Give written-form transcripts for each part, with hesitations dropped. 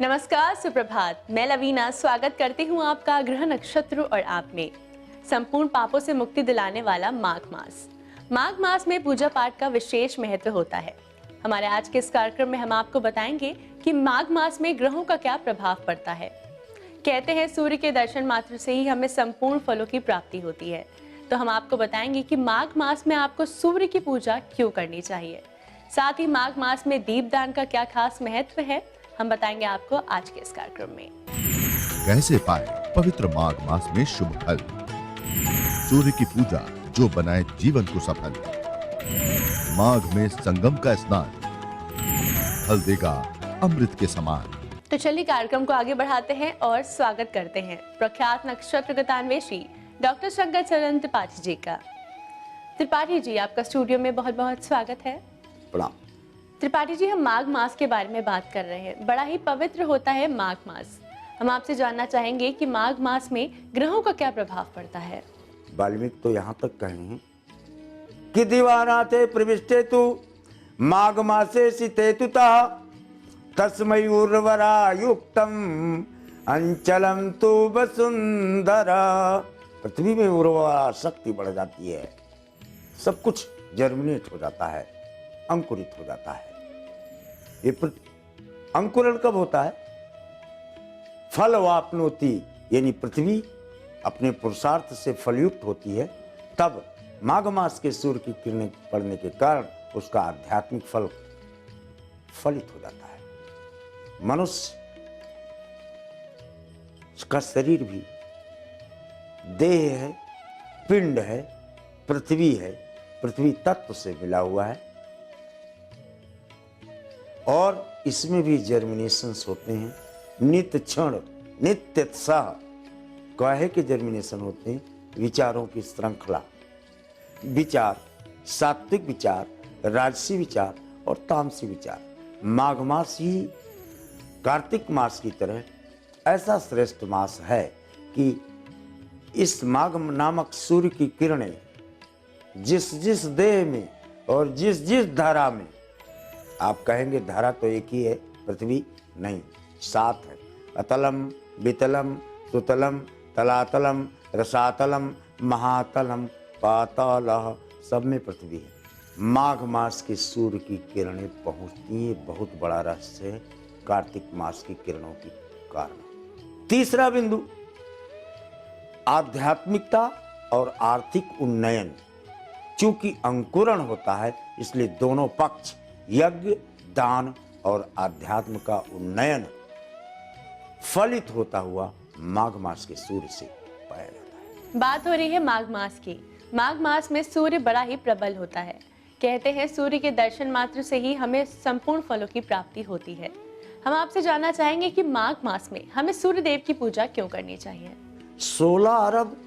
नमस्कार, सुप्रभात। मैं लवीना स्वागत करती हूँ आपका ग्रह नक्षत्र और आप में। संपूर्ण पापों से मुक्ति दिलाने वाला माघ मास। माघ मास में पूजा पाठ का विशेष महत्व होता है। हमारे आज के इस कार्यक्रम में हम आपको बताएंगे कि माघ मास में ग्रहों का क्या प्रभाव पड़ता है। कहते हैं सूर्य के दर्शन मात्र से ही हमें संपूर्ण फलों की प्राप्ति होती है। तो हम आपको बताएंगे कि माघ मास में आपको सूर्य की पूजा क्यों करनी चाहिए। साथ ही माघ मास में दीपदान का क्या खास महत्व है, हम बताएंगे आपको आज के इस कार्यक्रम में। कैसे पाए पवित्र माघ मास में शुभ फल। सूर्य की पूजा जो बनाए जीवन को सफल। माघ में संगम का स्नान फल देगा अमृत के समान। तो चलिए कार्यक्रम को आगे बढ़ाते हैं और स्वागत करते हैं प्रख्यात नक्षत्र गतान्वेषी डॉक्टर शंकर चरण त्रिपाठी जी का। त्रिपाठी जी, आपका स्टूडियो में बहुत बहुत स्वागत है। प्रणाम। त्रिपाठी जी, हम माघ मास के बारे में बात कर रहे हैं। बड़ा ही पवित्र होता है माघ मास। हम आपसे जानना चाहेंगे कि माघ मास में ग्रहों का क्या प्रभाव पड़ता है। वाल्मीकि तो यहाँ तक कहे हैं कि दिवानाते प्रविष्टे तु माघ मासे सितेतुता तस्मै उर्वरा युक्तम अंचलम तु वसुंधरा। पृथ्वी में उर्वरा शक्ति बढ़ जाती है, सब कुछ जर्मिनेट हो जाता है, अंकुरित हो जाता है। ये अंकुरण कब होता है? फल वापनोति, यानी पृथ्वी अपने पुरुषार्थ से फलयुक्त होती है, तब माघ मास के सूर्य की किरणें पड़ने के कारण उसका आध्यात्मिक फल फलित हो जाता है। मनुष्य का शरीर भी देह है, पिंड है, पृथ्वी है, पृथ्वी तत्व से मिला हुआ है और इसमें भी जर्मिनेशंस होते हैं। नित्य क्षण नित्य उत्साह काहे के जर्मिनेशन होते हैं? विचारों की श्रृंखला, विचार, सात्विक विचार, राजसी विचार और तामसी विचार। माघ मास ही कार्तिक मास की तरह ऐसा श्रेष्ठ मास है कि इस माघ नामक सूर्य की किरणें जिस जिस देह में और जिस जिस धारा में, आप कहेंगे धारा तो एक ही है, पृथ्वी नहीं, 7 है। अतलम, वितलम, सुतलम, तलातलम, रसातलम, महातलम, पातालः, सब में पृथ्वी है। माघ मास के सूर्य की किरणें पहुंचती है, बहुत बड़ा रहस्य है कार्तिक मास की किरणों के कारण। तीसरा बिंदु, आध्यात्मिकता और आर्थिक उन्नयन। चूंकि अंकुरण होता है इसलिए दोनों पक्ष, यज्ञ, दान और आध्यात्म का उन्नयन फलित होता हुआ माघ मास के सूर्य से पाया जाता है। बात हो रही है माघ मास की। माघ मास में सूर्य बड़ा ही प्रबल होता है। कहते हैं सूर्य के दर्शन मात्र से ही हमें संपूर्ण फलों की प्राप्ति होती है। हम आपसे जानना चाहेंगे कि माघ मास में हमें सूर्य देव की पूजा क्यों करनी चाहिए। 16 अरब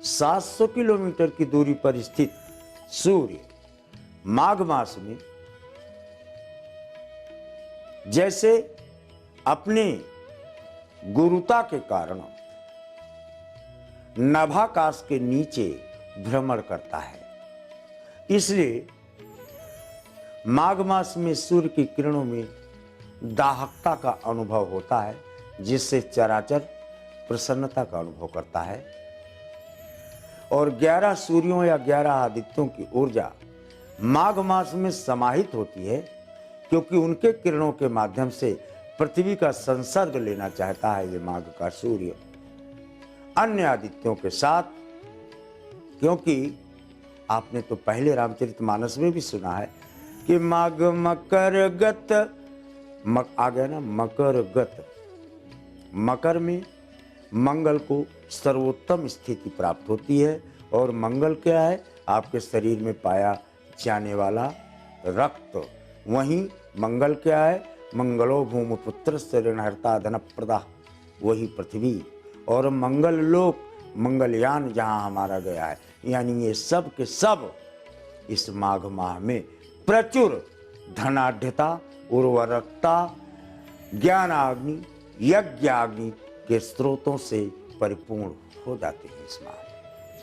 700 किलोमीटर की दूरी पर स्थित सूर्य माघ मास में जैसे अपने गुरुता के कारण नभाकाश के नीचे भ्रमण करता है, इसलिए माघ मास में सूर्य की किरणों में दाहकता का अनुभव होता है, जिससे चराचर प्रसन्नता का अनुभव करता है। और 11 सूर्यों या 11 आदित्यों की ऊर्जा माघ मास में समाहित होती है, क्योंकि उनके किरणों के माध्यम से पृथ्वी का संसर्ग लेना चाहता है ये माघ का सूर्य अन्य आदित्यों के साथ। क्योंकि आपने तो पहले रामचरितमानस में भी सुना है कि माघ मकर गत, आ गया ना, मकर गत। मकर में मंगल को सर्वोत्तम स्थिति प्राप्त होती है और मंगल क्या है? आपके शरीर में पाया जाने वाला रक्त। वहीं मंगल क्या है? मंगलो भूमिपुत्र ऋणहर्ता धनप्रदा, वही पृथ्वी। और मंगल लोक, मंगलयान जहाँ हमारा गया है, यानी ये सब के सब इस माघ माह में प्रचुर धनाढ़ता, उर्वरकता, ज्ञानाग्नि, यज्ञाग्नि के स्रोतों से परिपूर्ण हो जाते हैं इस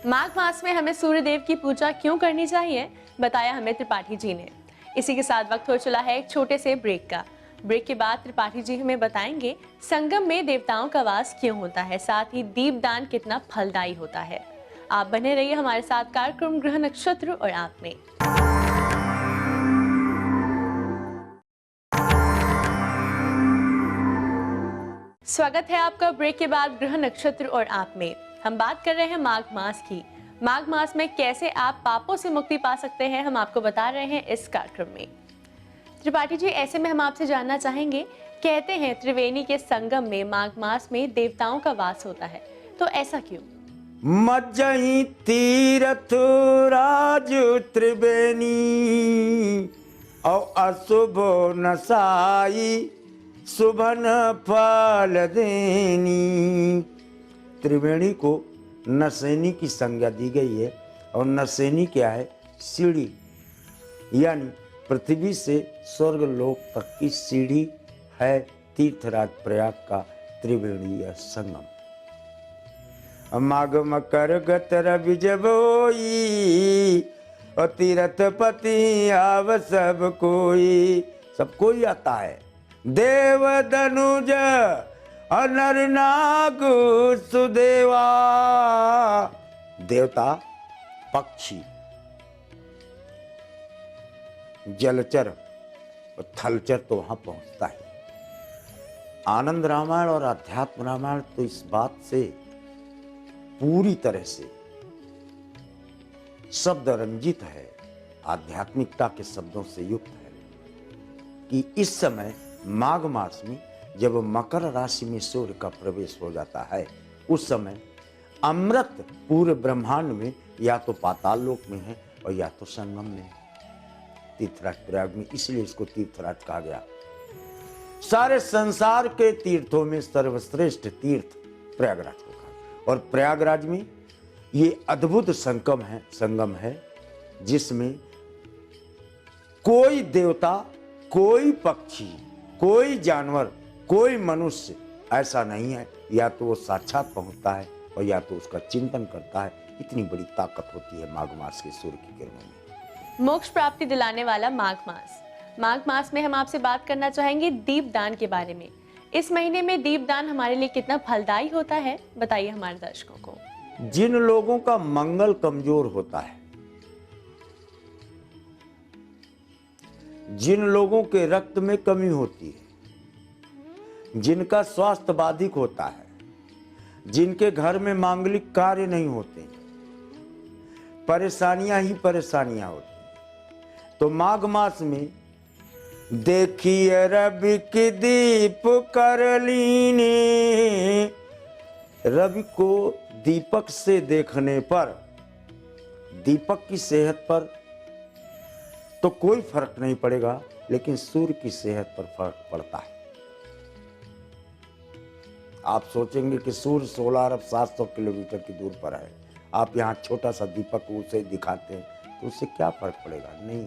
माघ मास में हमें सूर्य देव की पूजा क्यों करनी चाहिए, बताया हमें त्रिपाठी जी ने। इसी के साथ वक्त हो चला है एक छोटे से ब्रेक का। ब्रेक के बाद त्रिपाठी जी हमें बताएंगे संगम में देवताओं का वास क्यों होता है, साथ ही दीपदान कितना फलदायी होता है। आप बने रहिए हमारे साथ कार्यक्रम ग्रह नक्षत्र और आप में। स्वागत है आपका ब्रेक के बाद ग्रह नक्षत्र और आप में। हम बात कर रहे हैं माघ मास की। माघ मास में कैसे आप पापों से मुक्ति पा सकते हैं, हम आपको बता रहे हैं इस कार्यक्रम में। त्रिपाठी जी, ऐसे में हम आपसे जानना चाहेंगे, कहते हैं त्रिवेणी के संगम में माघ मास में देवताओं का वास होता है, तो ऐसा क्यों? मज्जही तीरथ राज त्रिवेणी और अशुभ नसाई शुभन फल देनी। त्रिवेणी को नसैनी की संज्ञा दी गई है और नसैनी क्या है? सीढ़ी, यानी पृथ्वी से स्वर्ग लोक तक की सीढ़ी है तीर्थराज प्रयाग का त्रिवेणीय संगम। माघ मकर गत रवि जबोई और तीर्थ पति आव सब कोई, सब कोई आता है। देव धनुज नर नाग सुदेवा, देवता, पक्षी, जलचर और थलचर तो वहां पहुंचता है। आनंद रामायण और अध्यात्म रामायण तो इस बात से पूरी तरह से शब्द रंजित है, आध्यात्मिकता के शब्दों से युक्त है कि इस समय माघ मास में जब मकर राशि में सूर्य का प्रवेश हो जाता है, उस समय अमृत पूरे ब्रह्मांड में या तो पाताल लोक में है और या तो संगम में है, तीर्थराज प्रयाग में। इसलिए इसको तीर्थराज कहा गया। सारे संसार के तीर्थों में सर्वश्रेष्ठ तीर्थ प्रयागराज को कहा। और प्रयागराज में ये अद्भुत संगम है जिसमें कोई देवता, कोई पक्षी, कोई जानवर, कोई मनुष्य ऐसा नहीं है, या तो वो साक्षात पहुंचता है और या तो उसका चिंतन करता है। इतनी बड़ी ताकत होती है माघ मास के सूर्य की किरणों में। मोक्ष प्राप्ति दिलाने वाला माघ मास। माघ मास में हम आपसे बात करना चाहेंगे दीपदान के बारे में। इस महीने में दीपदान हमारे लिए कितना फलदायी होता है, बताइए हमारे दर्शकों को। जिन लोगों का मंगल कमजोर होता है, जिन लोगों के रक्त में कमी होती है, जिनका स्वास्थ्य बाधिक होता है, जिनके घर में मांगलिक कार्य नहीं होते, परेशानियां ही परेशानियां होती हैं, तो माघ मास में देखिए रवि की दीप कर लीने, रवि को दीपक से देखने पर, दीपक की सेहत पर तो कोई फर्क नहीं पड़ेगा, लेकिन सूर्य की सेहत पर फर्क पड़ता है। आप सोचेंगे कि सूर्य 16 अरब 700 किलोमीटर की दूर पर है, आप यहाँ छोटा सा दीपक उसे दिखाते हैं तो उससे क्या फर्क पड़ेगा? नहीं,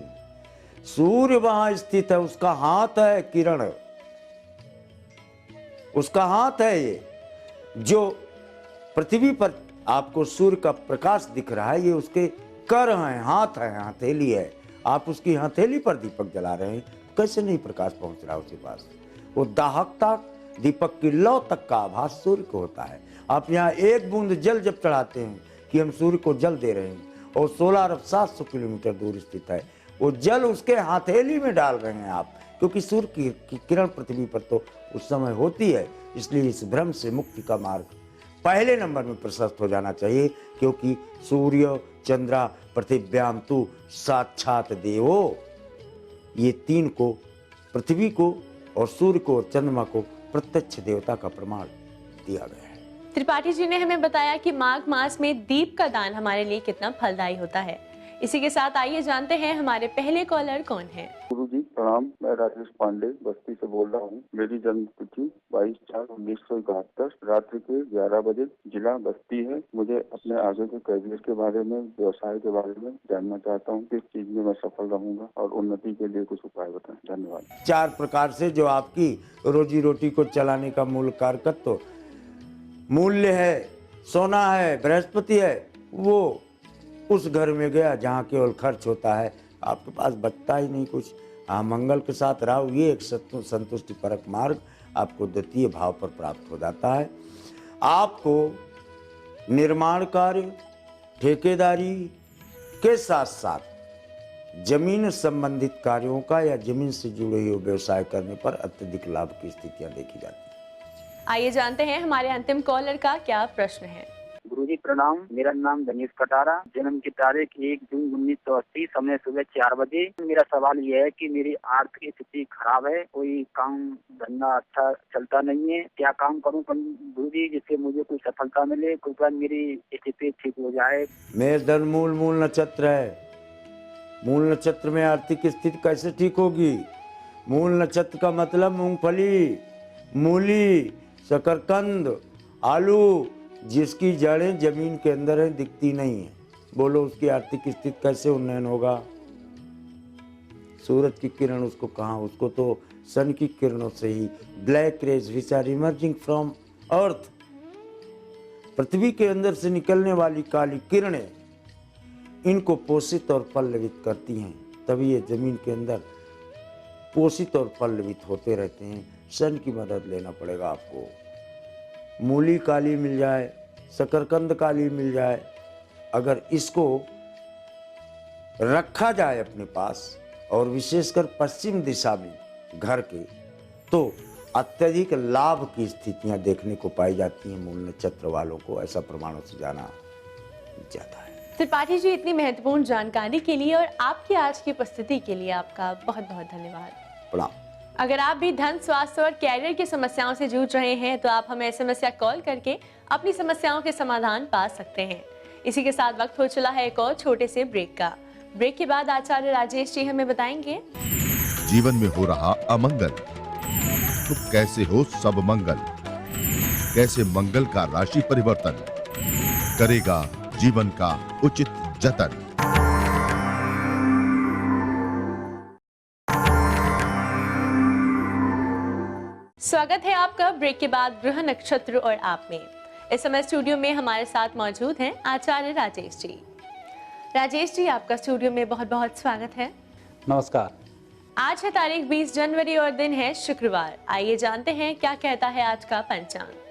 सूर्य वहां स्थित है, उसका हाथ है किरण, उसका हाथ है ये। जो पृथ्वी पर आपको सूर्य का प्रकाश दिख रहा है, ये उसके कर हैं, हाथ है, हथेली है। आप उसकी हथेली पर दीपक जला रहे हैं, कैसे नहीं प्रकाश पहुंच रहा उसके पास? वो दाहकता, दीपक की लौ तक का आभास सूर्य को होता है। आप यहाँ एक बूंद जल जब चढ़ाते हैं कि हम सूर्य को जल दे रहे हैं, और 16 अरब 700 किलोमीटर दूर स्थित है, वो जल उसके हथेली में डाल रहे हैं आप, क्योंकि सूर्य की किरण पृथ्वी पर तो उस समय होती है। इसलिए इस भ्रम से मुक्ति का मार्ग पहले नंबर में प्रशस्त हो जाना चाहिए, क्योंकि सूर्य चंद्रा पृथिव्याम तु साक्षात देवो, ये तीन को, पृथ्वी को और सूर्य को और चंद्रमा को प्रत्यक्ष देवता का प्रमाण दिया गया है। त्रिपाठी जी ने हमें बताया कि माघ मास में दीप का दान हमारे लिए कितना फलदायी होता है। इसी के साथ आइए जानते हैं हमारे पहले कॉलर कौन है। गुरु जी प्रणाम, मैं राजेश पांडे बस्ती से बोल रहा हूँ। मेरी जन्म तिथि 22/4/1971 रात्रि के 11 बजे, जिला बस्ती है। मुझे अपने आगे के करियर के बारे में, व्यवसाय के बारे में जानना चाहता हूँ, किस चीज में मैं सफल रहूंगा और उन्नति के लिए कुछ उपाय बताएं। धन्यवाद। 4 प्रकार से जो आपकी रोजी रोटी को चलाने का मूल कारकत्व मूल्य है, सोना है, बृहस्पति है, वो उस घर में गया जहाँ केवल खर्च होता है, आपके पास बचता ही नहीं कुछ। मंगल के साथ राहु, ये एक संतुष्टि परक मार्ग आपको द्वितीय भाव पर प्राप्त हो जाता है। आपको निर्माण कार्य, ठेकेदारी के साथ साथ जमीन संबंधित कार्यों का या जमीन से जुड़े हुए व्यवसाय करने पर अत्यधिक लाभ की स्थितियां देखी जाती हैं। आइए जानते हैं हमारे अंतिम कॉलर का क्या प्रश्न है। गुरुजी प्रणाम, मेरा नाम गणेश कटारा, जन्म की तारीख 1 जून 1980, समय सुबह 4 बजे। मेरा सवाल यह है कि मेरी आर्थिक स्थिति खराब है, कोई काम धंधा अच्छा चलता नहीं है, क्या काम करूं गुरुजी जिससे मुझे कोई सफलता मिले, कृपया मेरी स्थिति ठीक हो जाए। मेष धन मूल नक्षत्र है। मूल नक्षत्र में आर्थिक स्थिति कैसे ठीक होगी? मूल नक्षत्र का मतलब मूंगफली, मूली, शकरकंद, आलू, जिसकी जड़ें जमीन के अंदर है, दिखती नहीं है, बोलो उसकी आर्थिक स्थिति कैसे उन्नयन होगा? सूरज की किरण उसको कहाँ, उसको तो सन की किरणों से ही, black rays which are emerging from earth, पृथ्वी के अंदर से निकलने वाली काली किरणें इनको पोषित और पल्लवित करती हैं, तभी ये जमीन के अंदर पोषित और पल्लवित होते रहते हैं। सन की मदद लेना पड़ेगा आपको। मूली काली मिल जाए, शकरकंद काली मिल जाए, अगर इसको रखा जाए अपने पास और विशेषकर पश्चिम दिशा में घर के, तो अत्यधिक लाभ की स्थितियां देखने को पाई जाती हैं मूल नक्षत्र वालों को, ऐसा प्रमाणों से जाना जाता है। त्रिपाठी जी, इतनी महत्वपूर्ण जानकारी के लिए और आपकी आज की उपस्थिति के लिए आपका बहुत बहुत धन्यवाद। प्रणाम। अगर आप भी धन, स्वास्थ्य और कैरियर की समस्याओं से जूझ रहे हैं तो आप हमें SMS या कॉल करके अपनी समस्याओं के समाधान पा सकते हैं। इसी के साथ वक्त हो चला है एक और छोटे से ब्रेक का। ब्रेक के बाद आचार्य राजेश जी हमें बताएंगे जीवन में हो रहा अमंगल तो कैसे हो सब मंगल, कैसे मंगल का राशि परिवर्तन करेगा जीवन का उचित जतन। स्वागत है आपका ब्रेक के बाद गृह नक्षत्र और आप में। इस समय स्टूडियो में हमारे साथ मौजूद हैं आचार्य राजेश जी। राजेश जी, आपका स्टूडियो में बहुत बहुत स्वागत है। नमस्कार। आज है तारीख 20 जनवरी और दिन है शुक्रवार। आइए जानते हैं क्या कहता है आज का पंचांग।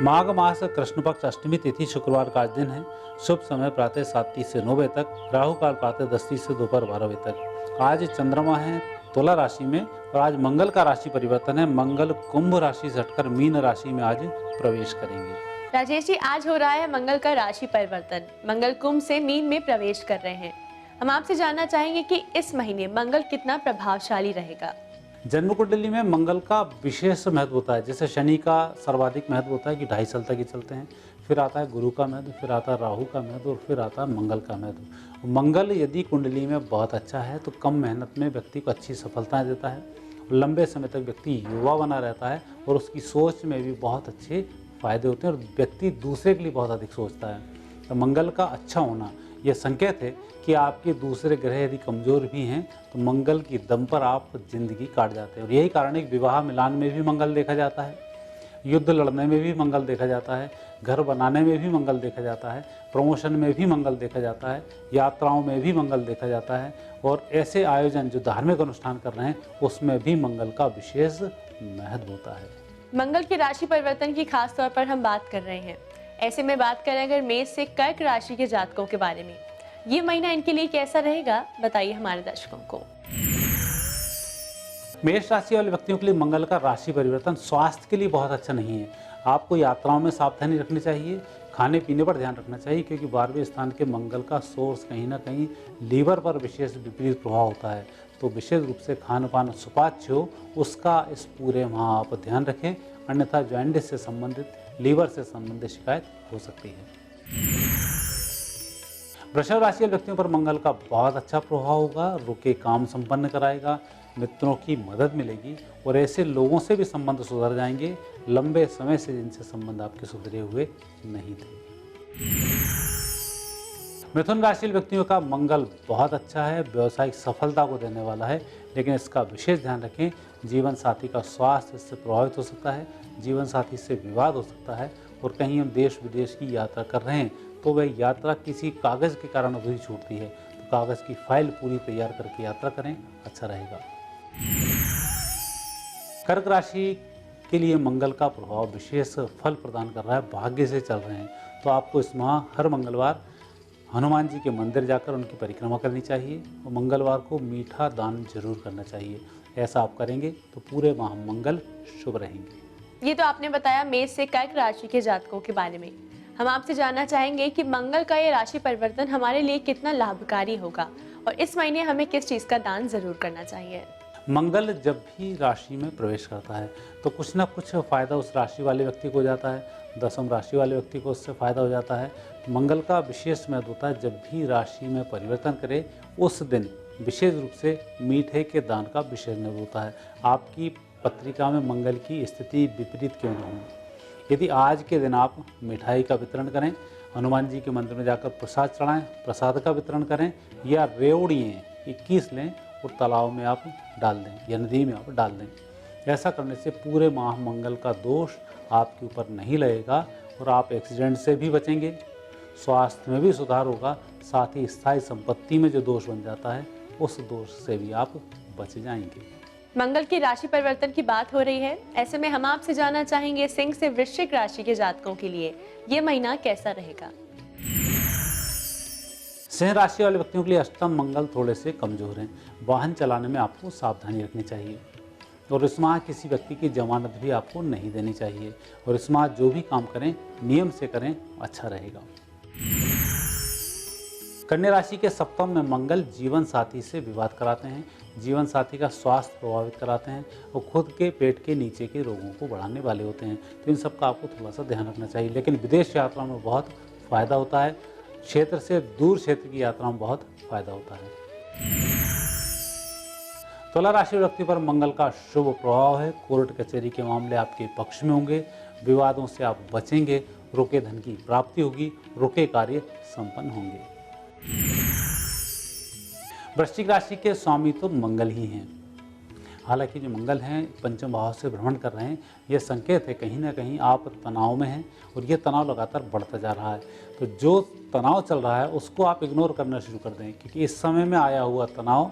माघ मास कृष्ण पक्ष अष्टमी तिथि शुक्रवार का आज दिन है। शुभ समय प्रातः 7:30 से 9 बजे तक, राहु काल प्रातः 10:30 से दोपहर 12 बजे तक। आज चंद्रमा है तुला राशि में और आज मंगल का राशि परिवर्तन है। मंगल कुंभ राशि से हटकर मीन राशि में आज प्रवेश करेंगे। राजेश जी, आज हो रहा है मंगल का राशि परिवर्तन। मंगल कुंभ से मीन में प्रवेश कर रहे हैं। हम आपसे जानना चाहेंगे कि इस महीने मंगल कितना प्रभावशाली रहेगा। जन्म कुंडली में मंगल का विशेष महत्व होता है। जैसे शनि का सर्वाधिक महत्व होता है कि 2.5 साल तक ही चलते हैं, फिर आता है गुरु का महत्व, फिर आता है राहु का महत्व और फिर आता है मंगल का महत्व। मंगल यदि कुंडली में बहुत अच्छा है तो कम मेहनत में व्यक्ति को अच्छी सफलताएं देता है, लंबे समय तक व्यक्ति युवा बना रहता है और उसकी सोच में भी बहुत अच्छे फायदे होते हैं और व्यक्ति दूसरे के लिए बहुत अधिक सोचता है। तो मंगल का अच्छा होना यह संकेत है कि आपके दूसरे ग्रह यदि कमज़ोर भी हैं तो मंगल की दम पर आप जिंदगी काट जाते हैं। और यही कारण है कि विवाह मिलान में भी मंगल देखा जाता है, युद्ध लड़ने में भी मंगल देखा जाता है, घर बनाने में भी मंगल देखा जाता है, प्रमोशन में भी मंगल देखा जाता है, यात्राओं में भी मंगल देखा जाता है और ऐसे आयोजन जो धार्मिक अनुष्ठान कर रहे हैं उसमें भी मंगल का विशेष महत्व होता है। मंगल की राशि परिवर्तन की खास तौर पर हम बात कर रहे हैं। ऐसे में बात करें अगर मेष से कर्क राशि के जातकों के बारे में, ये महीना इनके लिए कैसा रहेगा, बताइए हमारे दर्शकों को। मेष राशि वाले व्यक्तियों के लिए मंगल का राशि परिवर्तन स्वास्थ्य के लिए बहुत अच्छा नहीं है। आपको यात्राओं में सावधानी रखनी चाहिए, खाने पीने पर ध्यान रखना चाहिए क्योंकि 12वें स्थान के मंगल का सोर्स कहीं ना कहीं लीवर पर विशेष विपरीत प्रभाव होता है। तो विशेष रूप से खान पान सुपाच्य हो उसका इस पूरे माह आप ध्यान रखें, अन्यथा जॉइंटिस से संबंधित, लीवर से संबंधित शिकायत हो सकती है। वृषभ राशि वाले व्यक्तियों पर मंगल का बहुत अच्छा प्रभाव होगा, रुके काम संपन्न कराएगा, मित्रों की मदद मिलेगी और ऐसे लोगों से भी संबंध सुधर जाएंगे लंबे समय से जिनसे संबंध आपके सुधरे हुए नहीं थे। मिथुन राशि वाले व्यक्तियों का मंगल बहुत अच्छा है, व्यवसायिक सफलता को देने वाला है, लेकिन इसका विशेष ध्यान रखें, जीवन साथी का स्वास्थ्य इससे प्रभावित हो सकता है, जीवन साथी से विवाद हो सकता है और कहीं हम देश विदेश की यात्रा कर रहे हैं तो वह यात्रा किसी कागज़ के कारण अधूरी छूटती है, तो कागज़ की फाइल पूरी तैयार करके यात्रा करें, अच्छा रहेगा। कर्क राशि के लिए मंगल का प्रभाव विशेष फल प्रदान कर रहा है, भाग्य से चल रहे हैं, तो आपको इस माह हर मंगलवार हनुमान जी के मंदिर जाकर उनकी परिक्रमा करनी चाहिए और मंगलवार को मीठा दान जरूर करना चाहिए। ऐसा आप करेंगे तो पूरे माह मंगल शुभ रहेंगे। ये तो आपने बताया मेष से कर्क राशि के जातकों के बारे में। हम आपसे जानना चाहेंगे कि मंगल का ये राशि परिवर्तन हमारे लिए कितना लाभकारी होगा और इस महीने हमें किस चीज़ का दान जरूर करना चाहिए। मंगल जब भी राशि में प्रवेश करता है तो कुछ ना कुछ फ़ायदा उस राशि वाले व्यक्ति को हो जाता है, दसम राशि वाले व्यक्ति को उससे फ़ायदा हो जाता है। मंगल का विशेष महत्व होता है, जब भी राशि में परिवर्तन करे उस दिन विशेष रूप से मीठे के दान का विशेष महत्व होता है। आपकी पत्रिका में मंगल की स्थिति विपरीत क्यों न हो, यदि आज के दिन आप मिठाई का वितरण करें, हनुमान जी के मंदिर में जाकर प्रसाद चढ़ाएं, प्रसाद का वितरण करें, या रेवड़ियाँ 21 लें और तालाब में आप डाल दें या नदी में आप डाल दें। ऐसा करने से पूरे माह मंगल का दोष आपके ऊपर नहीं लगेगा और आप एक्सीडेंट से भी बचेंगे, स्वास्थ्य में भी सुधार होगा, साथ ही स्थायी संपत्ति में जो दोष बन जाता है उस दोष से भी आप बच जाएंगे। मंगल की राशि परिवर्तन की बात हो रही है, ऐसे में हम आपसे जानना चाहेंगे सिंह से वृश्चिक राशि के जातकों के लिए ये महीना कैसा रहेगा। सिंह राशि वाले व्यक्तियों के लिए अष्टम मंगल थोड़े से कमजोर हैं, वाहन चलाने में आपको सावधानी रखनी चाहिए और इस माह किसी व्यक्ति की जमानत भी आपको नहीं देनी चाहिए और इस माह जो भी काम करें नियम से करें, अच्छा रहेगा। कन्या राशि के सप्तम में मंगल जीवन साथी से विवाद कराते हैं, जीवन साथी का स्वास्थ्य प्रभावित कराते हैं और खुद के पेट के नीचे के रोगों को बढ़ाने वाले होते हैं, तो इन सब का आपको थोड़ा सा ध्यान रखना चाहिए। लेकिन विदेश यात्रा में बहुत फायदा होता है, क्षेत्र से दूर क्षेत्र की यात्रा में बहुत फायदा होता है। तुला राशि व्यक्ति पर मंगल का शुभ प्रभाव है, कोर्ट कचहरी के मामले आपके पक्ष में होंगे, विवादों से आप बचेंगे, रुके धन की प्राप्ति होगी, रुके कार्य संपन्न होंगे। वृश्चिक राशि के स्वामी तो मंगल ही हैं, हालांकि जो मंगल हैं पंचम भाव से भ्रमण कर रहे हैं, यह संकेत है कहीं ना कहीं आप तनाव में हैं और ये तनाव लगातार बढ़ता जा रहा है। तो जो तनाव चल रहा है उसको आप इग्नोर करना शुरू कर दें, क्योंकि इस समय में आया हुआ तनाव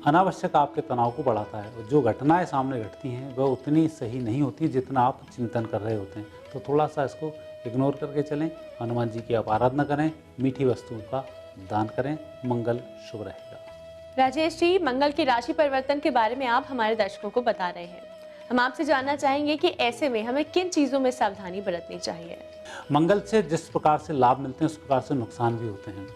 अनावश्यक आपके तनाव को बढ़ाता है और जो घटनाएं सामने घटती हैं वह उतनी सही नहीं होती जितना आप चिंतन कर रहे होते हैं। तो थोड़ा सा इसको इग्नोर करके चलें, हनुमान जी की आप आराधना करें, मीठी वस्तुओं का दान करें, मंगल शुभ रहेगा। राजेश जी, मंगल की राशि परिवर्तन के बारे में आप हमारे दर्शकों को बता रहे हैं, हम आपसे जानना चाहेंगे कि ऐसे में हमें किन चीज़ों में सावधानी बरतनी चाहिए। मंगल से जिस प्रकार से लाभ मिलते हैं उस प्रकार से नुकसान भी होते हैं।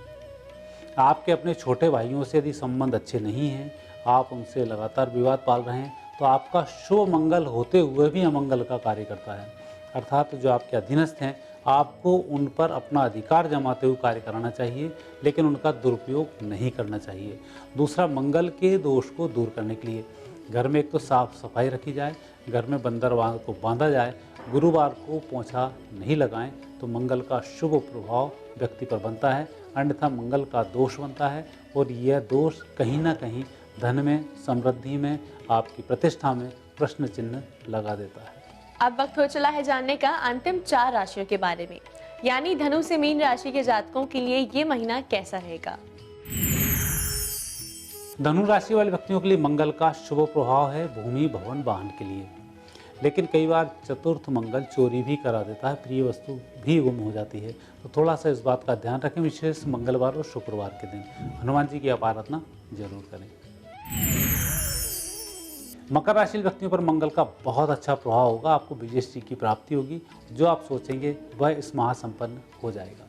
आपके अपने छोटे भाइयों से यदि संबंध अच्छे नहीं हैं, आप उनसे लगातार विवाद पाल रहे हैं, तो आपका शुभ मंगल होते हुए भी अमंगल का कार्य करता है। अर्थात जो आपके अधीनस्थ हैं, आपको उन पर अपना अधिकार जमाते हुए कार्य कराना चाहिए, लेकिन उनका दुरुपयोग नहीं करना चाहिए। दूसरा, मंगल के दोष को दूर करने के लिए घर में एक तो साफ सफाई रखी जाए, घर में बंदरवान को बांधा जाए, गुरुवार को पोंछा नहीं लगाएं तो मंगल का शुभ प्रभाव व्यक्ति पर बनता है, अन्यथा मंगल का दोष बनता है और यह दोष कहीं ना कहीं धन में, समृद्धि में, आपकी प्रतिष्ठा में प्रश्न चिन्ह लगा देता है। अब वक्त हो चला है जानने का अंतिम 4 राशियों के बारे में, यानी धनु से मीन राशि के जातकों के लिए ये महीना कैसा रहेगा। धनु राशि वाले व्यक्तियों के लिए मंगल का शुभ प्रभाव है भूमि, भवन, वाहन के लिए, लेकिन कई बार चतुर्थ मंगल चोरी भी करा देता है, प्रिय वस्तु भी गुम हो जाती है, तो थोड़ा सा इस बात का ध्यान रखें। विशेष मंगलवार और शुक्रवार के दिन हनुमान जी की आप आराधना जरूर करें। मकर राशि व्यक्तियों पर मंगल का बहुत अच्छा प्रभाव होगा, आपको विजय की प्राप्ति होगी, जो आप सोचेंगे वह इस माह संपन्न हो जाएगा।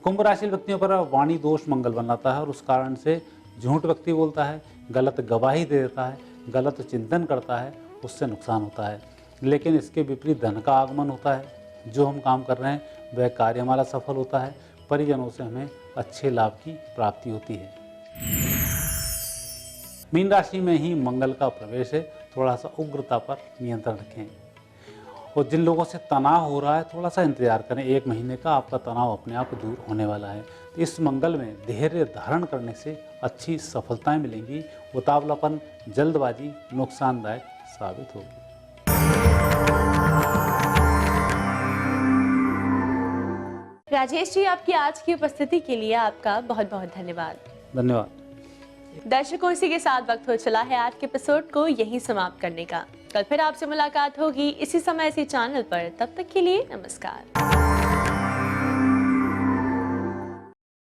कुंभ राशि व्यक्तियों पर वाणी दोष मंगल बनाता है और उस कारण से झूठ व्यक्ति बोलता है, गलत गवाही दे देता है, गलत चिंतन करता है, उससे नुकसान होता है। लेकिन इसके विपरीत धन का आगमन होता है, जो हम काम कर रहे हैं वह कार्य हमारा सफल होता है, परिजनों से हमें अच्छे लाभ की प्राप्ति होती है। मीन राशि में ही मंगल का प्रवेश है, थोड़ा सा उग्रता पर नियंत्रण रखें और जिन लोगों से तनाव हो रहा है थोड़ा सा इंतजार करें, 1 महीने का आपका तनाव अपने आप दूर होने वाला है। तो इस मंगल में धैर्य धारण करने से अच्छी सफलताएं मिलेंगी, उतावलापन, जल्दबाजी नुकसानदायक साबित होगी। राजेश जी, आपकी आज की उपस्थिति के लिए आपका बहुत बहुत धन्यवाद। धन्यवाद। दर्शकों, इसी के साथ वक्त हो चला है आज के एपिसोड को यहीं समाप्त करने का। कल फिर आपसे मुलाकात होगी इसी समय इसी चैनल पर। तब तक के लिए नमस्कार।